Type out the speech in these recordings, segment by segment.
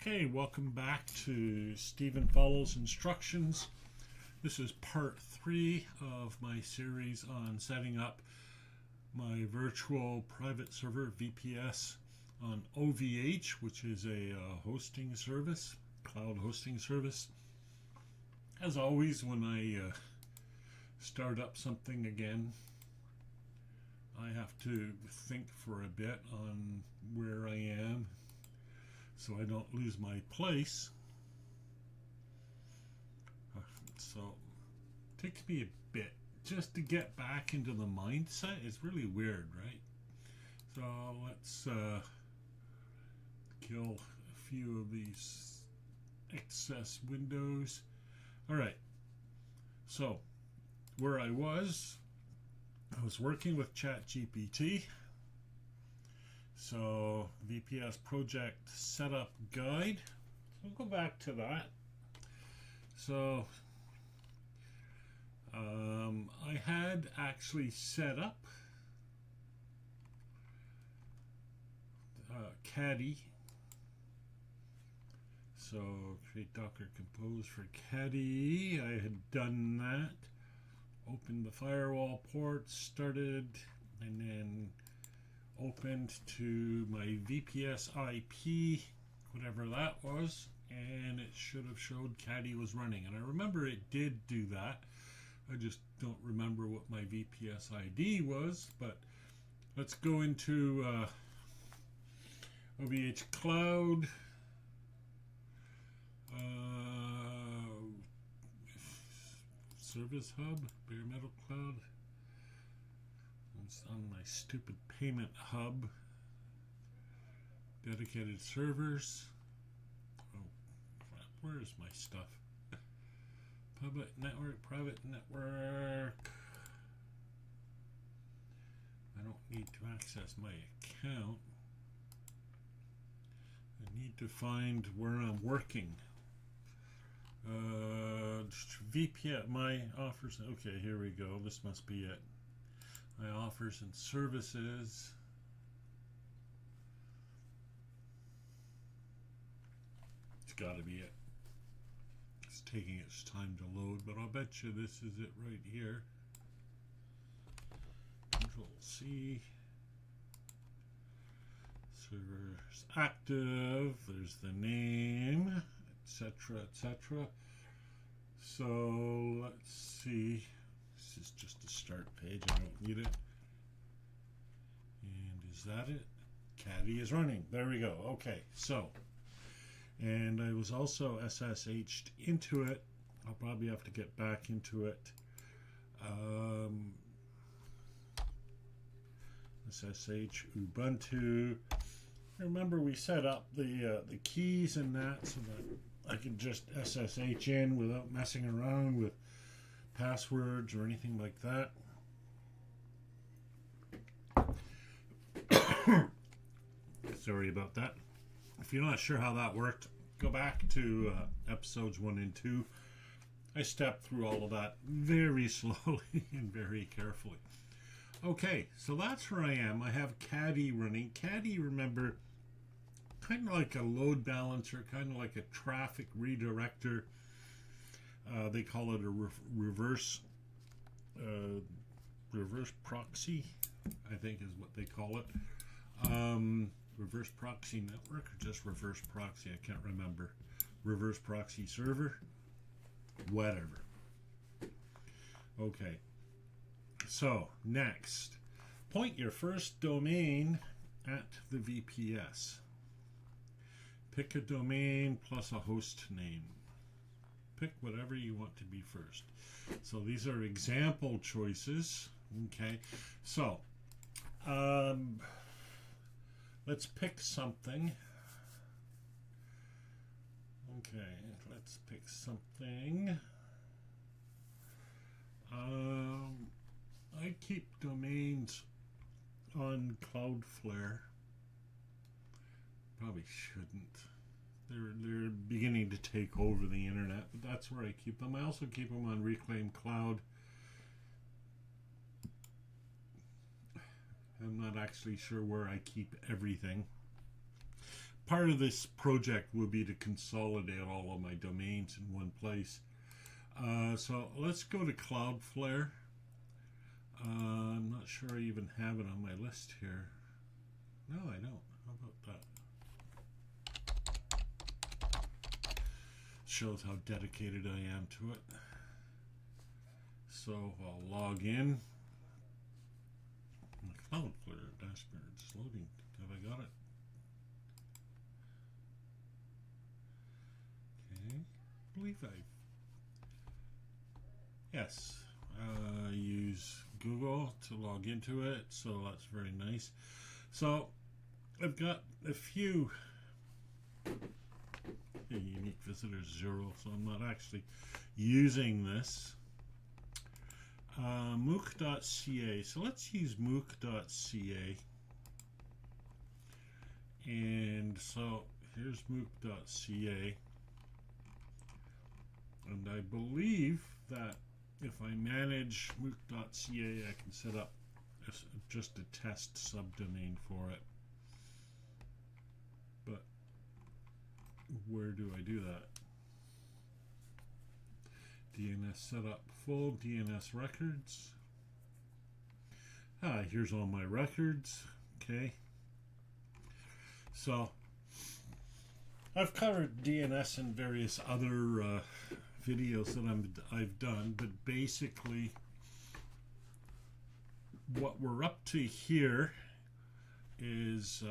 Okay, welcome back to Stephen Follows Instructions. This is part 3 of my series on setting up my virtual private server VPS on OVH, which is a hosting service, cloud hosting service. As always, when I start up something again, I have to think for a bit on where I am so I don't lose my place. So it takes me a bit just to get back into the mindset. It's really weird, right? So let's kill a few of these excess windows. All right, so where I was working with ChatGPT. So VPS project setup guide. We'll go back to that. So I had actually set up Caddy. So create Docker Compose for Caddy. I had done that. Opened the firewall port, started, and then opened to my VPS IP, whatever that was, and it should have showed Caddy was running. And I remember it did do that. I just don't remember what my VPS ID was, but let's go into OVHCloud. Service Hub, Bare Metal Cloud. It's on my stupid payment hub. Dedicated servers. Oh crap, where is my stuff? Public network, private network. I don't need to access my account. I need to find where I'm working. VPS, my offers. Okay, here we go. This must be it. My offers and services. It's got to be it. It's taking its time to load, but I'll bet you this is it right here. Control C. Servers active. There's the name, etc., etc. So let's see. This is just a start page. I don't need it. And is that it? Caddy is running. There we go. Okay. So, and I was also SSH'd into it. I'll probably have to get back into it. SSH Ubuntu. Remember, we set up the keys and that so that I can just SSH in without messing around with passwords or anything like that. Sorry about that. If you're not sure how that worked, go back to episodes 1 and 2. I stepped through all of that very slowly and very carefully. Okay, so that's where I am. I have Caddy running. Caddy, remember, kind of like a load balancer, kind of like a traffic redirector. They call it a reverse proxy, I think is what they call it. Reverse proxy network, or just reverse proxy, I can't remember. Reverse proxy server, whatever. Okay, so next, point your first domain at the VPS. Pick a domain plus a host name. Pick whatever you want to be first. So these are example choices. Okay, so let's pick something. Okay, let's pick something. I keep domains on Cloudflare. Probably shouldn't. They're beginning to take over the internet, but that's where I keep them. I also keep them on Reclaim Cloud. I'm not actually sure where I keep everything, part of this project will be to consolidate all of my domains in one place. So let's go to Cloudflare. I'm not sure I even have it on my list here. No, I don't. How about that? Shows how dedicated I am to it. So I'll log in. Cloudflare dashboard is loading. Have I got it? Okay. I believe yes. Use Google to log into it, so that's very nice. So I've got a few unique visitors 0, so I'm not actually using this. MOOC.ca. So let's use MOOC.ca. And so here's MOOC.ca. And I believe that if I manage MOOC.ca, I can set up just a test subdomain for it. But where do I do that? DNS setup, full DNS records. Here's all my records. Okay. So I've covered DNS in various other videos that I've done, but basically what we're up to here is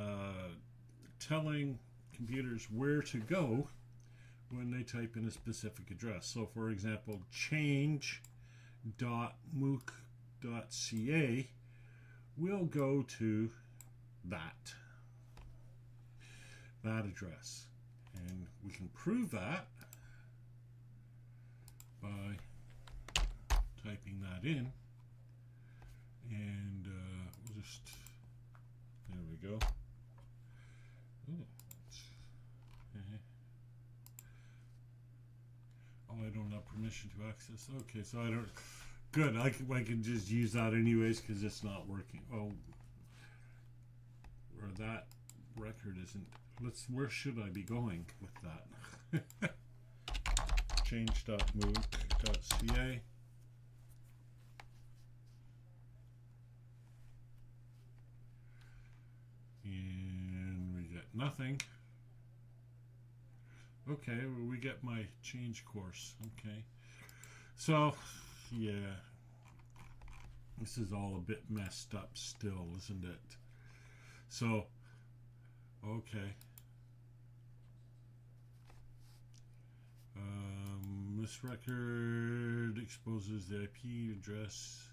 telling computers where to go when they type in a specific address. So for example, change.mooc.ca will go to that address, and we can prove that by typing that in, and we'll just, there we go. Ooh. Oh, I don't have permission to access. Okay, so I don't. Good, I can just use that anyways because it's not working. Oh, or that record isn't. Where should I be going with that? Change.mooc.ca. And we get nothing. Okay, well, we get my change course. Okay. So, yeah. This is all a bit messed up still, isn't it? So, okay. This record exposes the IP address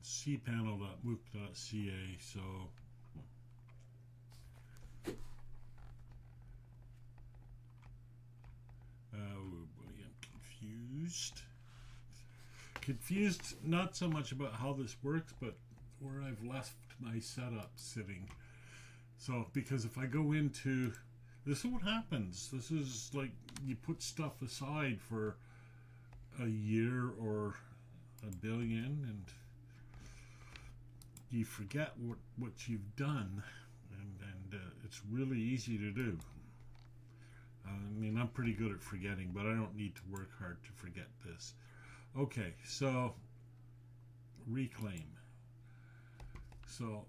cpanel.mooc.ca. So oh boy, I'm confused not so much about how this works, but where I've left my setup sitting. So because if I go into, this is what happens. This is like you put stuff aside for a year or a billion, and you forget what you've done, and it's really easy to do. I mean, I'm pretty good at forgetting, but I don't need to work hard to forget this. Okay, so reclaim. So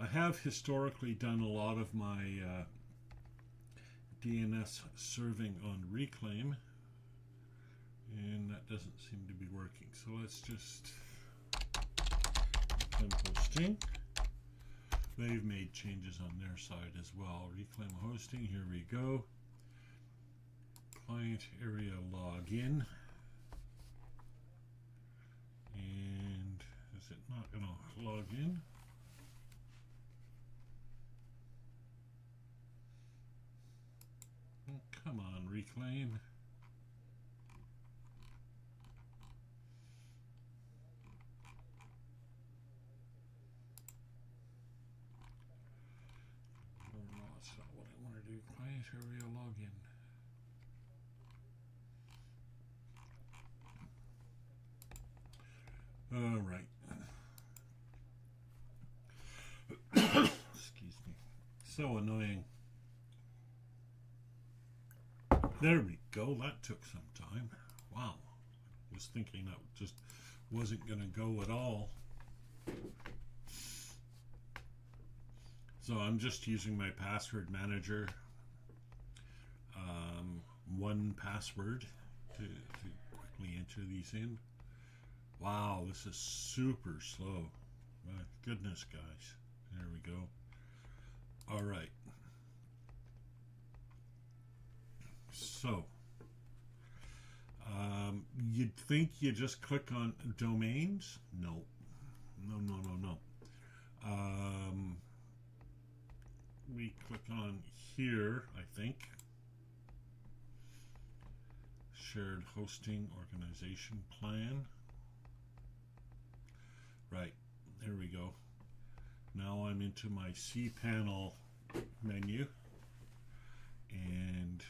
I have historically done a lot of my DNS serving on reclaim, and that doesn't seem to be working. So let's just reclaim hosting. They've made changes on their side as well. Reclaim hosting, here we go. Client area login. And is it not going to log in? Oh, come on, reclaim. No, that's not what I want to do. Client area login. All right. So annoying. There we go. That took some time. Wow. I was thinking that just wasn't going to go at all. So I'm just using my password manager, one password to quickly enter these in. Wow, this is super slow. My goodness, guys. There we go. All right. So, you'd think you just click on domains? No. No. We click on here, I think. Shared hosting organization plan. Right, there we go. Now I'm into my cPanel menu, and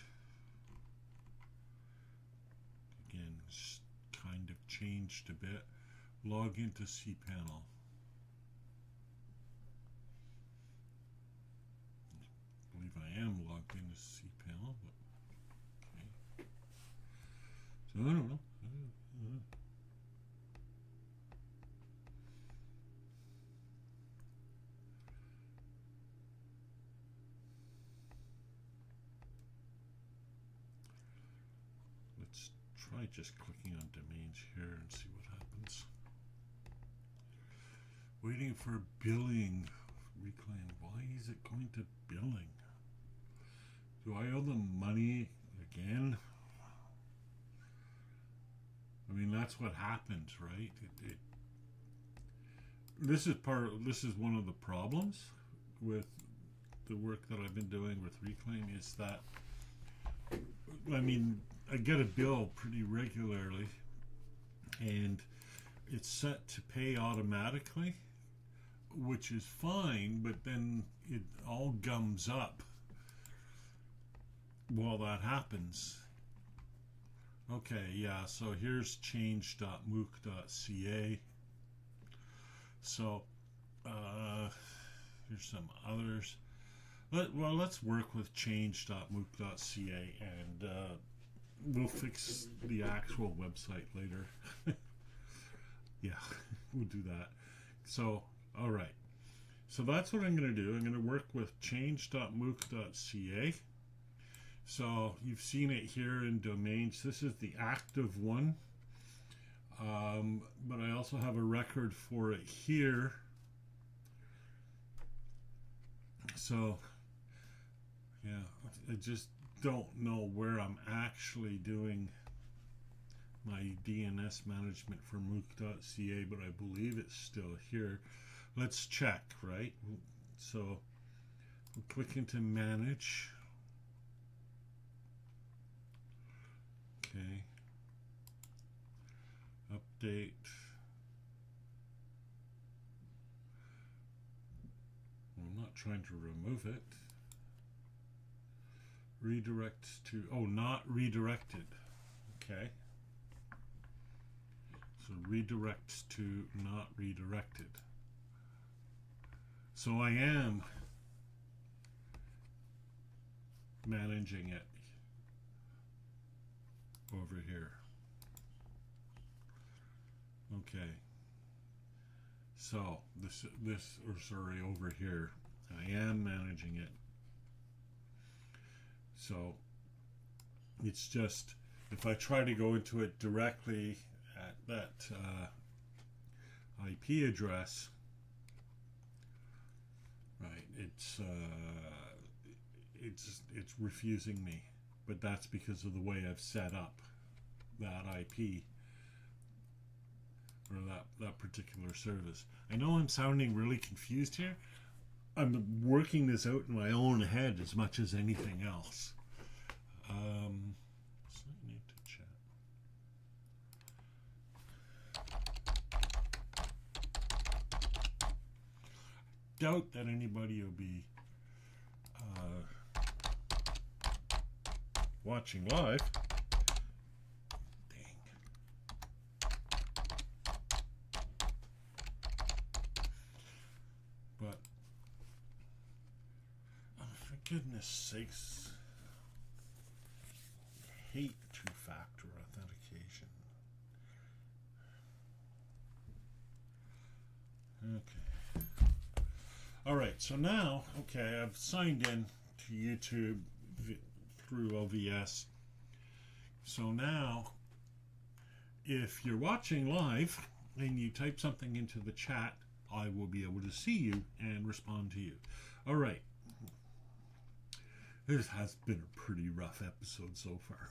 again, it's kind of changed a bit. Log into cPanel. I believe I am logged into cPanel, but okay. So I don't know. Let's try just clicking on domains here and see what happens. Waiting for billing. Reclaim. Why is it going to billing? Do I owe them money again? I mean, that's what happens, right? This is one of the problems with the work that I've been doing with Reclaim, is that, I mean, I get a bill pretty regularly, and it's set to pay automatically, which is fine, but then it all gums up while that happens. Okay, yeah, so here's change.mooc.ca. So here's some others. Let's work with change.mooc.ca, and we'll fix the actual website later. Yeah, we'll do that. So, all right. So that's what I'm going to do. I'm going to work with change.mooc.ca. So you've seen it here in domains. This is the active one. But I also have a record for it here. So, yeah, I just don't know where I'm actually doing my DNS management for mooc.ca, but I believe it's still here. Let's check, right? So we'll click into manage. Okay. Update. I'm not trying to remove it. Redirect to, oh, not redirected. Okay. So redirects to not redirected. So I am managing it over here. Okay. So over here, I am managing it. So it's just, if I try to go into it directly at that IP address, right, it's refusing me, but that's because of the way I've set up that IP, or that particular service. I know I'm sounding really confused here. I'm working this out in my own head as much as anything else. So I need to chat. Doubt that anybody will be watching live. But goodness sakes. I hate two-factor authentication. Okay. Alright, so now, okay, I've signed in to YouTube through OVS. So now, if you're watching live and you type something into the chat, I will be able to see you and respond to you. Alright. This has been a pretty rough episode so far.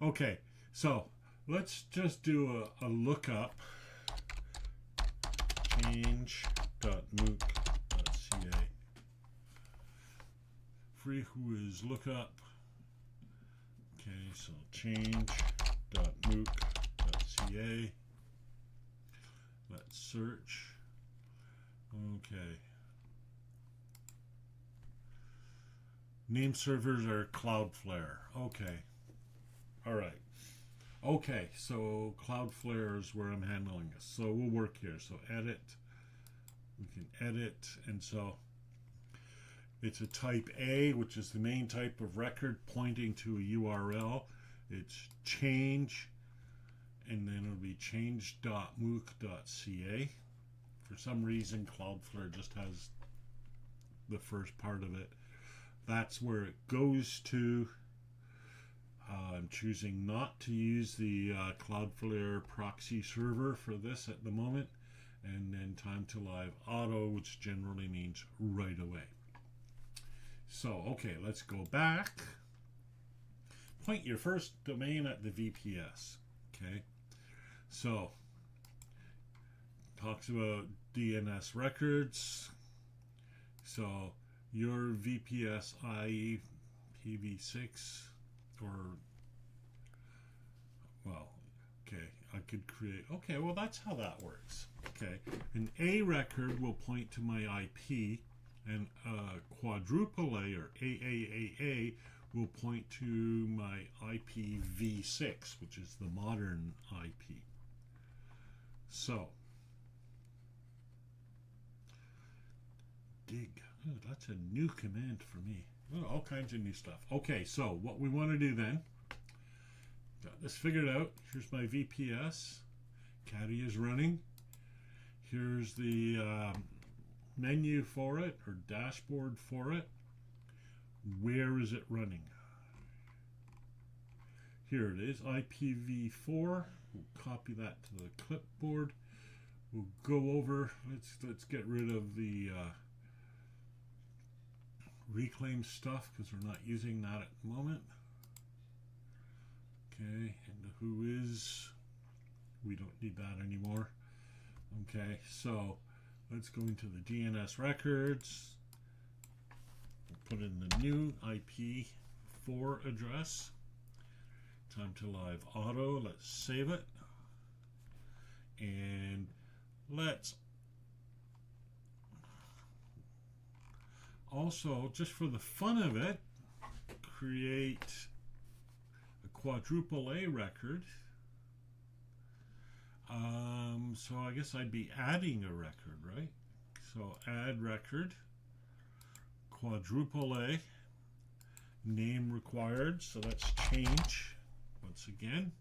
Okay, so let's just do a lookup. Change.mooc.ca. Free whiz lookup. Okay, so change.mooc.ca. Let's search. Okay. Name servers are Cloudflare. Okay. Alright. Okay, so Cloudflare is where I'm handling this. So we'll work here. So edit. We can edit. And so it's a type A, which is the main type of record pointing to a URL. It's change. And then it'll be change.mooc.ca. For some reason, Cloudflare just has the first part of it. That's where it goes to. I'm choosing not to use the Cloudflare proxy server for this at the moment. And then time to live auto, which generally means right away. So, okay, let's go back. Point your first domain at the VPS. Okay. So, talks about DNS records. So, your VPS IPv6 or, well, okay, I could create, okay, well, that's how that works. Okay, an A record will point to my IP, and quadruple A or AAAA will point to my IPv6, which is the modern IP. So, dig. Oh, that's a new command for me. Oh, all kinds of new stuff. Okay, so what we want to do then, got this figured out. Here's my VPS. Caddy is running. Here's the menu for it, or dashboard for it. Where is it running? Here it is, IPv4. We'll copy that to the clipboard. We'll go over, let's get rid of the reclaim stuff because we're not using that at the moment. Okay, and the who is, we don't need that anymore. Okay, so let's go into the DNS records. We'll put in the new IP4 address. Time to live auto. Let's save it. And let's also, just for the fun of it, create a quadruple A record. So I guess I'd be adding a record, right? So add record, quadruple A, name required. So let's change once again.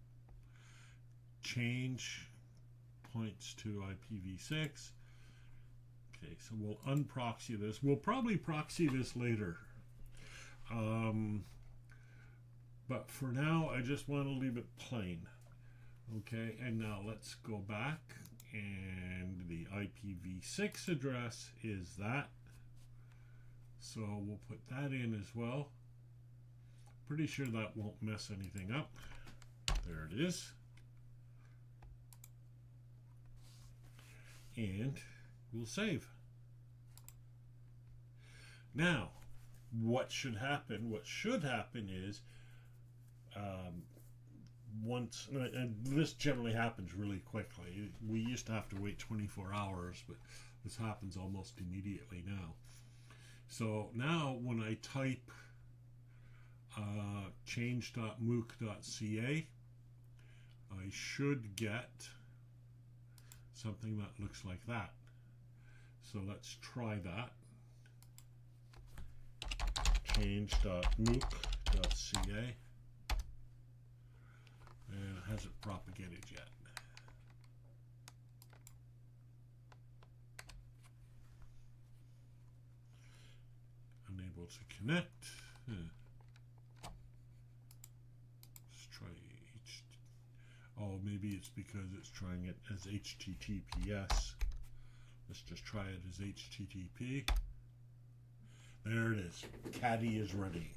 Change points to IPv6. Okay, so we'll unproxy this. We'll probably proxy this later. But for now, I just want to leave it plain. Okay, and now let's go back, and the IPv6 address is that. So we'll put that in as well. Pretty sure that won't mess anything up. There it is. And we'll save. Now, what should happen? What should happen is, once, and this generally happens really quickly. We used to have to wait 24 hours, but this happens almost immediately now. So now when I type change.mooc.ca, I should get something that looks like that. So let's try that. change.mooc.ca, and it hasn't propagated yet. Unable to connect. Let's try oh, maybe it's because it's trying it as HTTPS. Let's just try it as HTTP. There it is. Caddy is ready.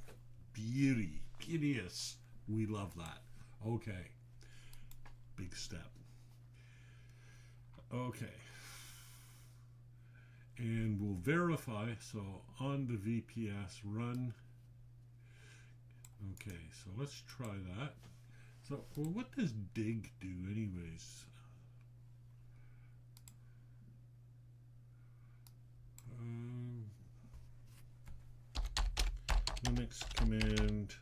Beauty. Beauteous. We love that. Okay. Big step. Okay. And we'll verify. So on the VPS run. Okay, so let's try that. So, well, what does dig do anyways? Linux command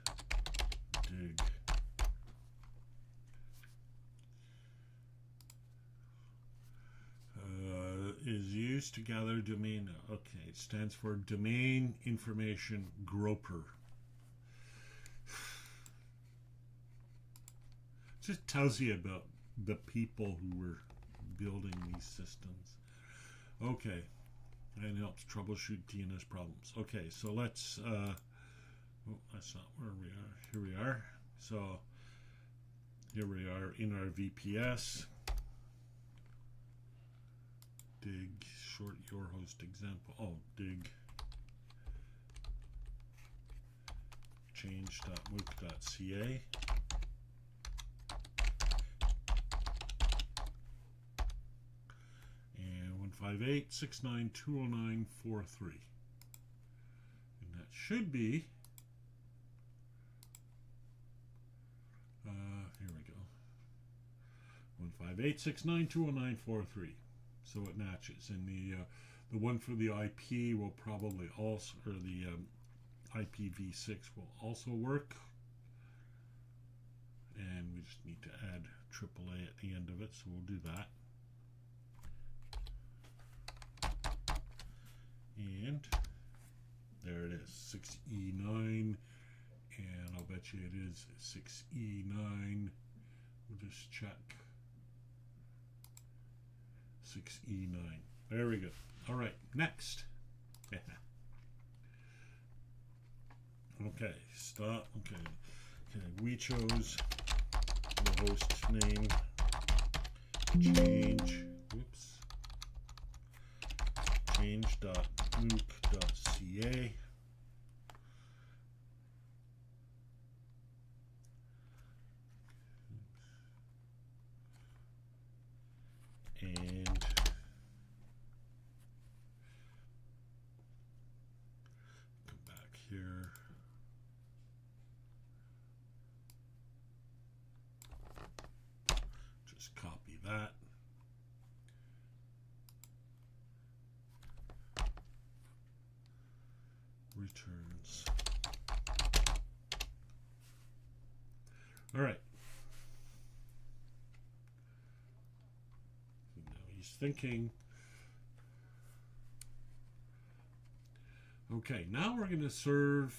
dig. Is used to gather domain. Okay, it stands for Domain Information Groper. Just tells you about the people who were building these systems. Okay, and helps troubleshoot DNS problems. Okay, so let's. Oh, that's not where we are. Here we are. So here we are in our VPS. Dig short your host example. Oh, dig change.mooc.ca. And 158.6920943. And that should be here we go. 158.6920943. So it matches, and the one for the IP will probably also, or the IPv6 will also work, and we just need to add AAA at the end of it, so we'll do that. And there it is, 6E9, and I'll bet you it is 6E9. We'll just check. 6E9. Very good. All right, next. Okay, stop. Okay, we chose the host name. Change.mooc.ca. And come back here. Just copy that. Returns. All right. Thinking. Okay, now we're going to serve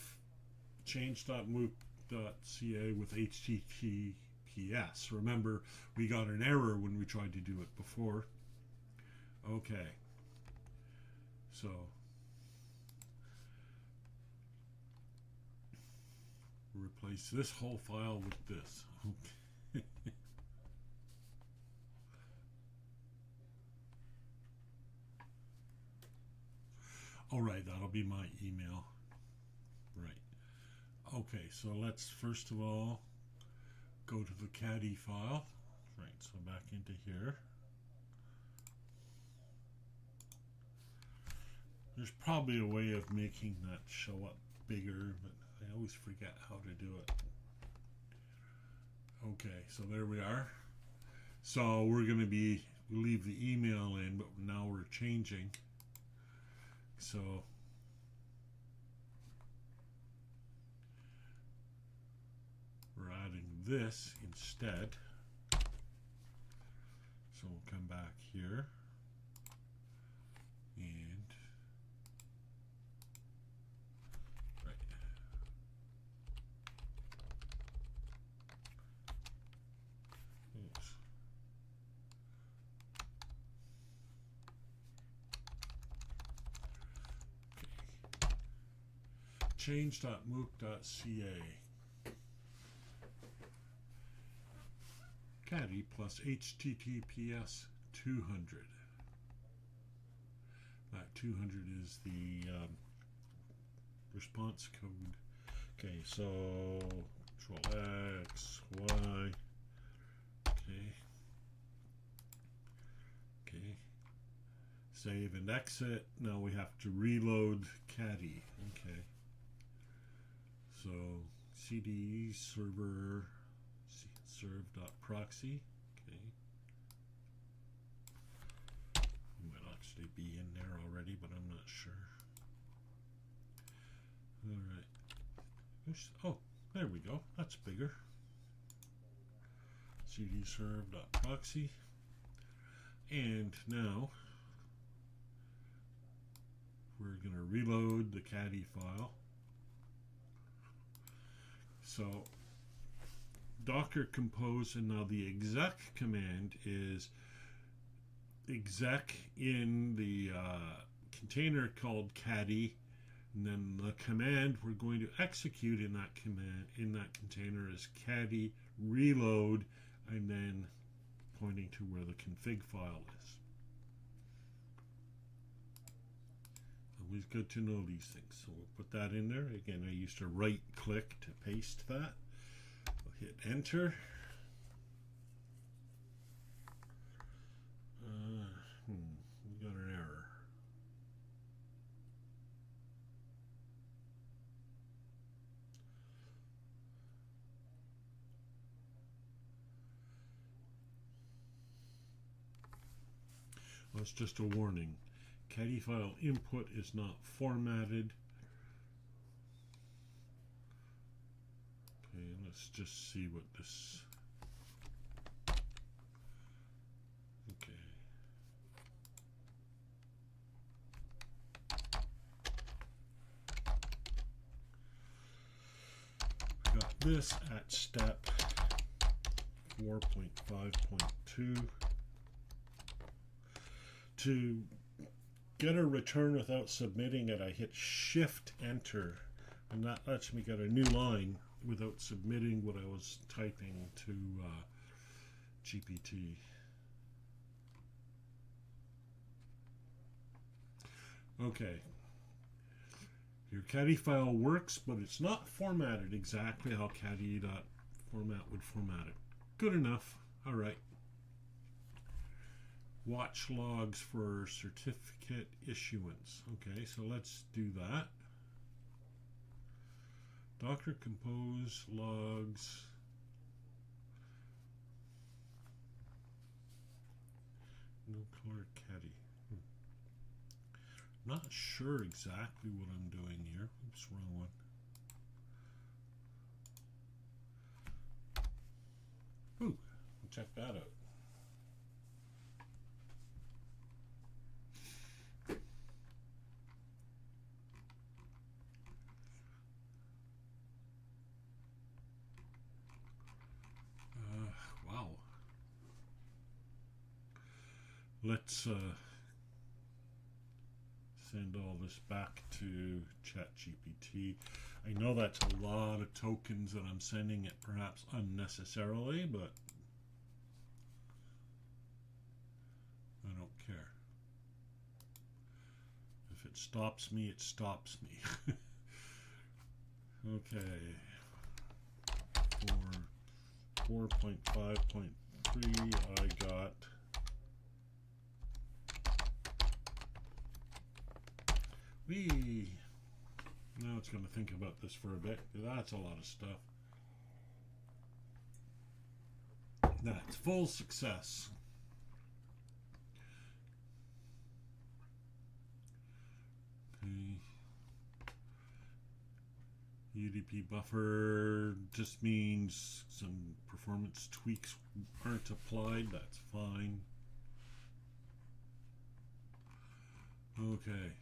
change.mooc.ca with HTTPS. Remember, we got an error when we tried to do it before. Okay, so replace this whole file with this. Okay. All right, that'll be my email. Right. Okay, so let's first of all go to the caddy file. Right, so back into here. There's probably a way of making that show up bigger, but I always forget how to do it. Okay, so there we are. So we're going to leave the email in, but now we're changing. So we're adding this instead. So we'll come back here and right, change.mooc.ca. caddy plus HTTPS 200. That 200 is the response code. Okay, so Control X, Y. Okay. Okay. Save and exit. Now we have to reload caddy. Okay. So cd server serve.proxy. Okay. It might actually be in there already, but I'm not sure. Alright. Oh, there we go. That's bigger. cd serve.proxy. And now we're going to reload the caddy file. So Docker compose, and now the exec command is exec in the container called caddy, and then the command we're going to execute in that container is caddy reload, and then pointing to where the config file is. Always good to know these things. So we'll put that in there. Again, I used to right click to paste that. We'll hit enter. We got an error. Well, it's just a warning. Caddy file input is not formatted. Okay, let's just see what this. Okay. I got this at step 4.5.2. To get a return without submitting it, I hit Shift Enter, and that lets me get a new line without submitting what I was typing to GPT. Okay, your caddy file works, but it's not formatted exactly how caddy.format would format it. Good enough. All right. Watch logs for certificate issuance. Okay, so let's do that. Docker compose logs. No color caddy. Not sure exactly what I'm doing here. Oops, wrong one. Ooh, check that out. Wow. Let's send all this back to ChatGPT. I know that's a lot of tokens that I'm sending it, perhaps unnecessarily, but I don't care. If it stops me, it stops me. Okay. For 4.5.3, I got now it's going to think about this for a bit. That's a lot of stuff. That's full success. Okay. UDP buffer just means some performance tweaks aren't applied. That's fine. Okay.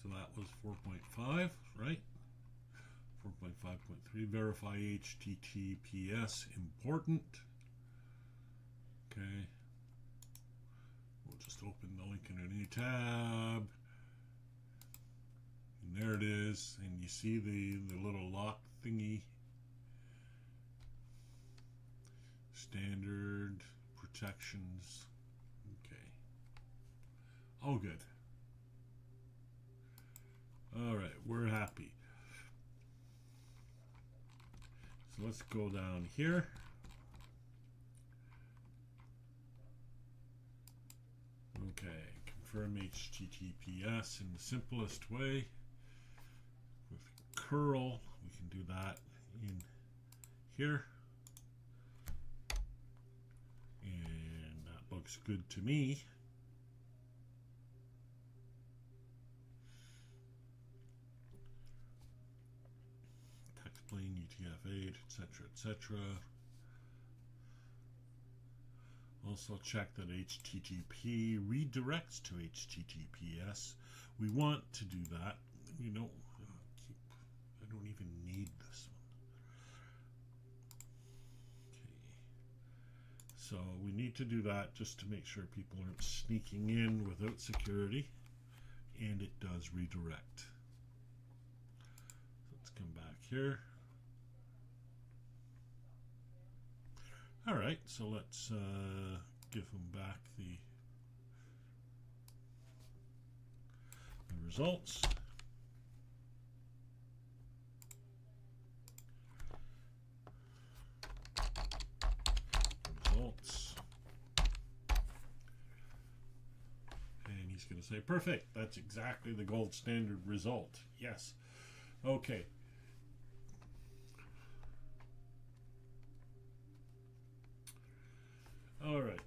So that was 4.5, right? 4.5.3, verify HTTPS, important. Okay. We'll just open the link in a new tab. And there it is, and you see the little lock thingy. Standard protections. Okay. Oh, good. All right, we're happy. So let's go down here. Okay, confirm HTTPS in the simplest way. With curl, we can do that in here. And that looks good to me. Text plain, UTF-8, etc., etc. Also check that HTTP redirects to HTTPS. We want to do that. We don't I don't even need this one. Okay. So we need to do that just to make sure people aren't sneaking in without security. And it does redirect. Let's come back here. All right, so let's give them back the results. And he's going to say, perfect, that's exactly the gold standard result. Yes. Okay. All right.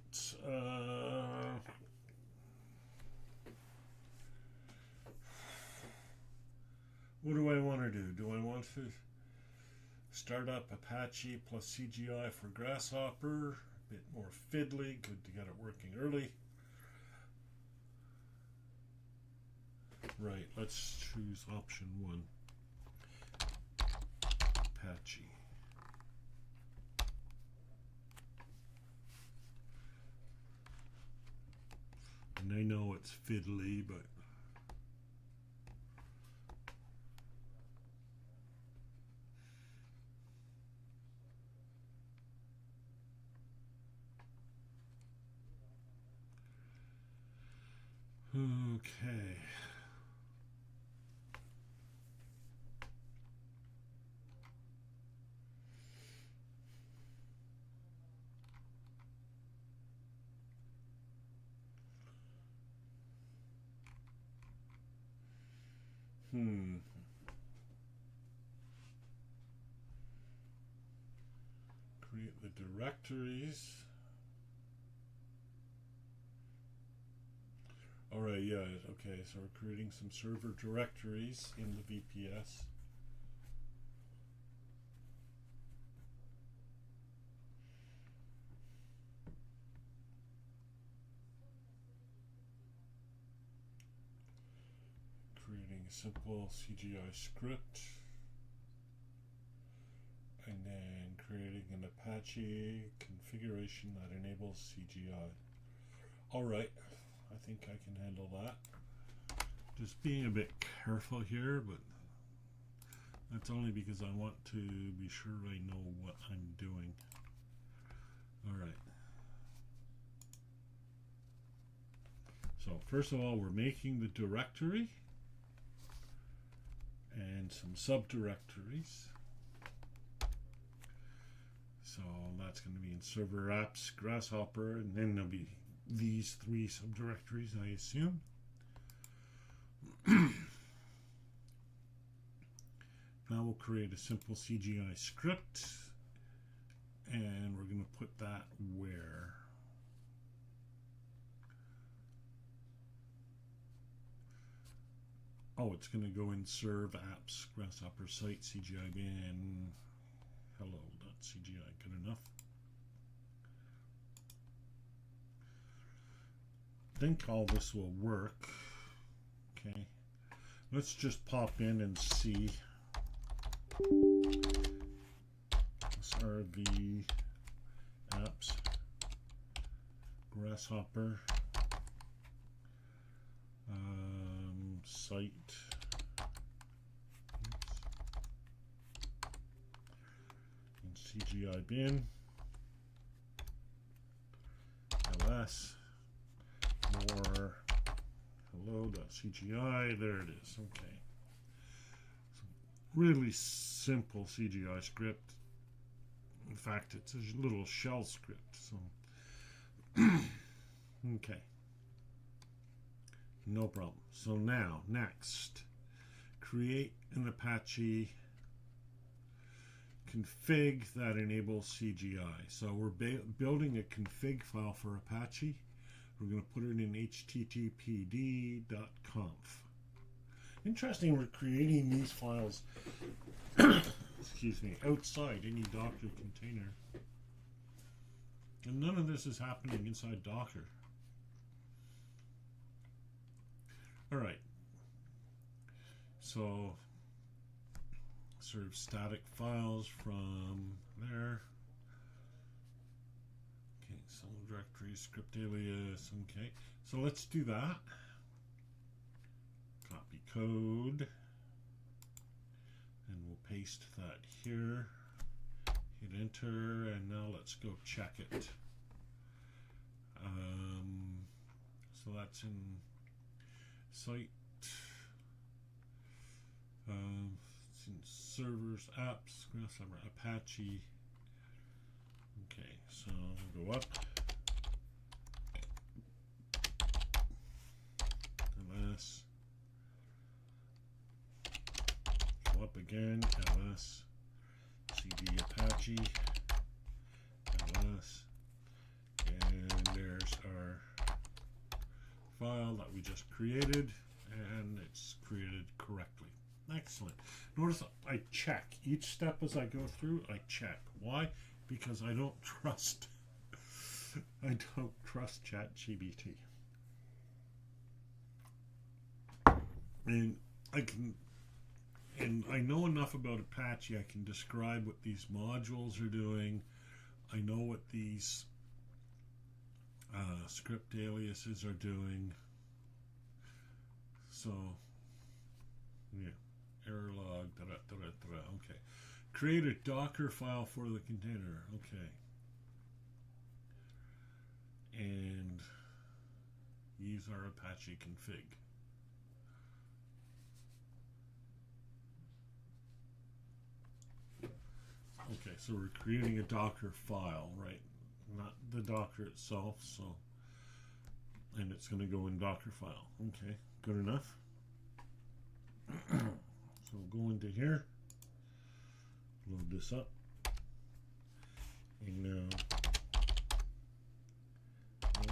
What do I want to do? Do I want to start up Apache plus CGI for Grasshopper? A bit more fiddly. Good to get it working early. Right. Let's choose option 1. Apache. And I know it's fiddly, but okay. Create the directories. Alright, yeah, okay, so we're creating some server directories in the VPS. Creating a simple CGI script. And then creating an Apache configuration that enables CGI. Alright, I think I can handle that. Just being a bit careful here, but that's only because I want to be sure I know what I'm doing. Alright. So first of all, we're making the directory and some subdirectories. So that's going to be in server apps, Grasshopper, and then there'll be these 3 subdirectories, I assume. Now we'll create a simple CGI script, and we're going to put that where? Oh, it's going to go in serve apps, Grasshopper site, CGI bin, hello.cgi, good enough. I think all this will work. Okay, let's just pop in and see. SRV apps, Grasshopper, site, CGI bin, ls, more hello.cgi, there it is. Okay. So really simple CGI script. In fact, it's a little shell script. So, okay. No problem. So now, next, create an Apache config that enables CGI. So we're building a config file for Apache. We're going to put it in httpd.conf. Interesting, we're creating these files excuse me, outside any Docker container. And none of this is happening inside Docker. Alright. So, sort of static files from there. Okay, some directory, script alias. Okay, so let's do that. Copy code. And we'll paste that here. Hit enter, and now let's go check it. So that's in site. It's in servers, apps, Apache. Okay, so we'll go up. ls. Go up again. ls. cd Apache. ls. And there's our file that we just created, and it's created correctly. Excellent. Notice I check each step as I go through. I check. Why? Because I don't trust ChatGPT. And I know enough about Apache. I can describe what these modules are doing. I know what these script aliases are doing. So, yeah. Error log, okay. Create a Docker file for the container, okay. And use our Apache config. Okay, so we're creating a Docker file, right? Not the Docker itself, so, and it's going to go in Docker file. Okay, good enough. So we'll go into here, load this up, and now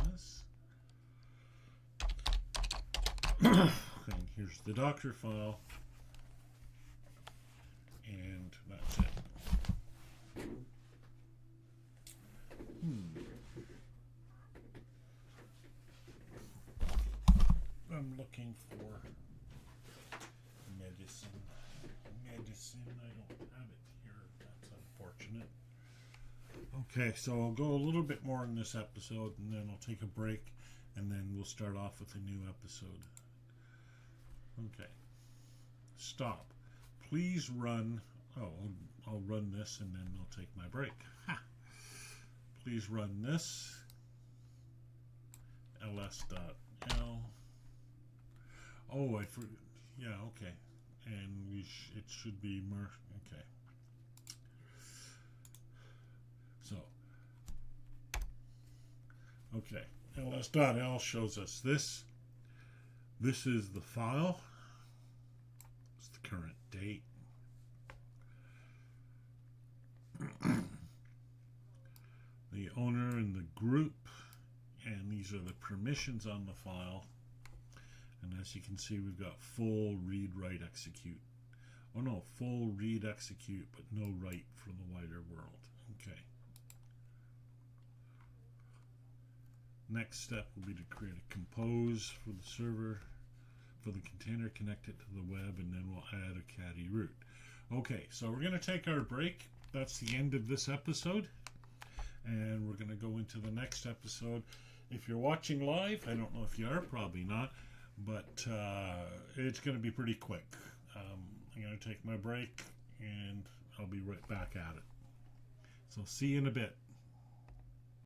this. And here's the Docker file, and that's it. I'm looking for medicine. I don't have it here. That's unfortunate. Okay, so I'll go a little bit more in this episode, and then I'll take a break, and then we'll start off with a new episode. Okay. Stop. Please run. Oh, I'll run this, and then I'll take my break. Ha! Please run this. ls.l. Oh, I forgot. Yeah, okay. And it should be more. Okay. So, okay. ls.l shows us this. This is the file. It's the current date. The owner and the group, and these are the permissions on the file. And as you can see, we've got full read, write, execute. Oh no, full read, execute, but no write for the wider world. Okay. Next step will be to create a compose for the server, for the container, connect it to the web, and then we'll add a caddy root. Okay, so we're going to take our break. That's the end of this episode. And we're going to go into the next episode. If you're watching live, I don't know if you are, probably not, but it's going to be pretty quick. I'm going to take my break, and I'll be right back at it. So see you in a bit.